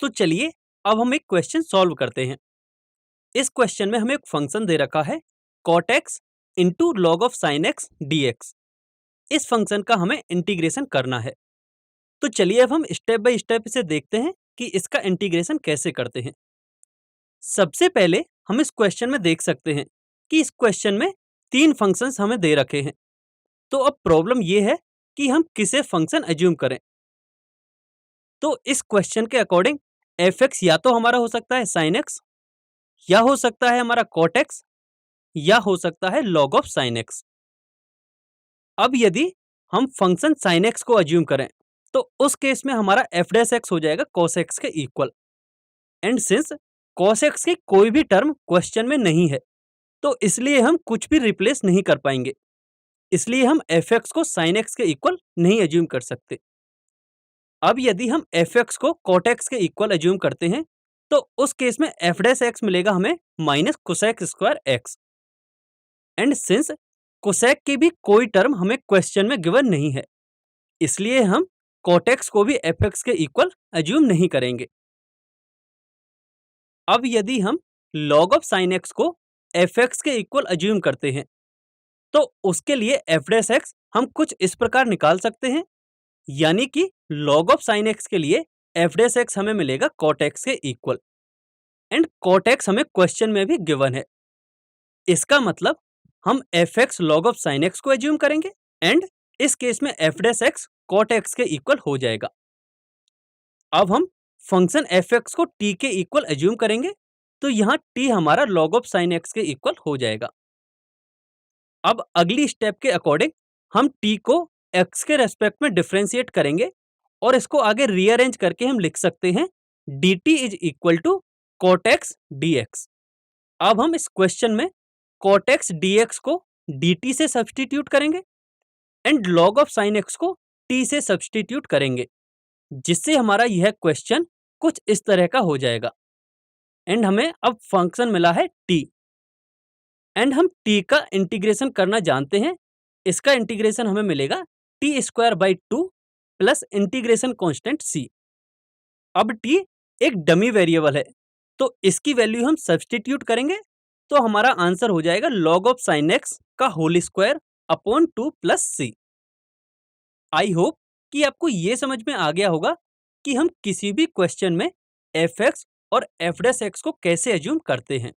तो चलिए अब हम एक क्वेश्चन सॉल्व करते हैं। इस क्वेश्चन में हमें एक फंक्शन दे रखा है cot x into log of sine x dx। इस फंक्शन का हमें इंटीग्रेशन करना है। तो चलिए अब हम स्टेप बाय स्टेप इसे देखते हैं कि इसका इंटीग्रेशन कैसे करते हैं। सबसे पहले हम इस क्वेश्चन में देख सकते हैं कि इस क्वेश्चन में 3 फंक्शंस हमें दे रखे हैं। तो अब प्रॉब्लम ये है कि हम किसे फंक्शन एज्यूम करें। तो इस क्वेश्चन के अकॉर्डिंग fx या तो हमारा हो सकता है sin x, या हो सकता है हमारा cot x, या हो सकता है log ऑफ sin x। अब यदि हम फंक्शन sin x को एज्यूम करें तो उस केस में हमारा f डैश x हो जाएगा cos x के equal. And since cos x की कोई भी टर्म क्वेश्चन में नहीं है तो इसलिए हम कुछ भी रिप्लेस नहीं कर पाएंगे, इसलिए हम fx को sin x के इक्वल नहीं एज्यूम कर सकते। अब यदि हम fx को cot x के इक्वल एज्यूम करते हैं तो उस केस में f डैश x मिलेगा हमें minus cosec square x। And since cosec की भी कोई टर्म हमें क्वेश्चन में गिवन नहीं है, इसलिए हम cot x को भी fx के इक्वल एज्यूम नहीं करेंगे। अब यदि हम log ऑफ sin x को fx के इक्वल एज्यूम करते हैं तो उसके लिए f डैश x हम कुछ इस प्रकार निकाल सकते हैं, यानी कि log ऑफ sin x के लिए f डैश x हमें मिलेगा cot x के इक्वल। एंड cot x हमें क्वेश्चन में भी गिवन है, इसका मतलब हम fx log of sin x को एज्यूम करेंगे एंड इस केस में f dash x cot x के इक्वल हो जाएगा। अब हम फंक्शन fx को t के इक्वल एज्यूम करेंगे तो यहाँ t हमारा log ऑफ sin x के इक्वल हो जाएगा। अब अगली स्टेप के अकॉर्डिंग हम t को x के रेस्पेक्ट में डिफरेंशिएट करेंगे और इसको आगे रीअरेंज करके हम लिख सकते हैं dt is equal to cot x dx। अब हम इस क्वेश्चन में cot x dx को dt से सब्सटीट्यूट करेंगे and log of sin x को t से सब्सटीट्यूट करेंगे, जिससे हमारा यह क्वेश्चन कुछ इस तरह का हो जाएगा। एंड हमें अब फंक्शन मिला है t एंड हम t का इंटीग्रेशन करना जानते हैं। इसका इंटीग्रेशन हमें मिलेगा t square by 2 plus integration constant c। अब t एक डमी वेरिएबल है तो इसकी वैल्यू हम सब्सटीट्यूट करेंगे तो हमारा आंसर हो जाएगा log ऑफ sin x का whole square upon 2 plus c। I hope कि आपको ये समझ में आ गया होगा कि हम किसी भी क्वेश्चन में fx और f डैश x को कैसे एज्यूम करते हैं।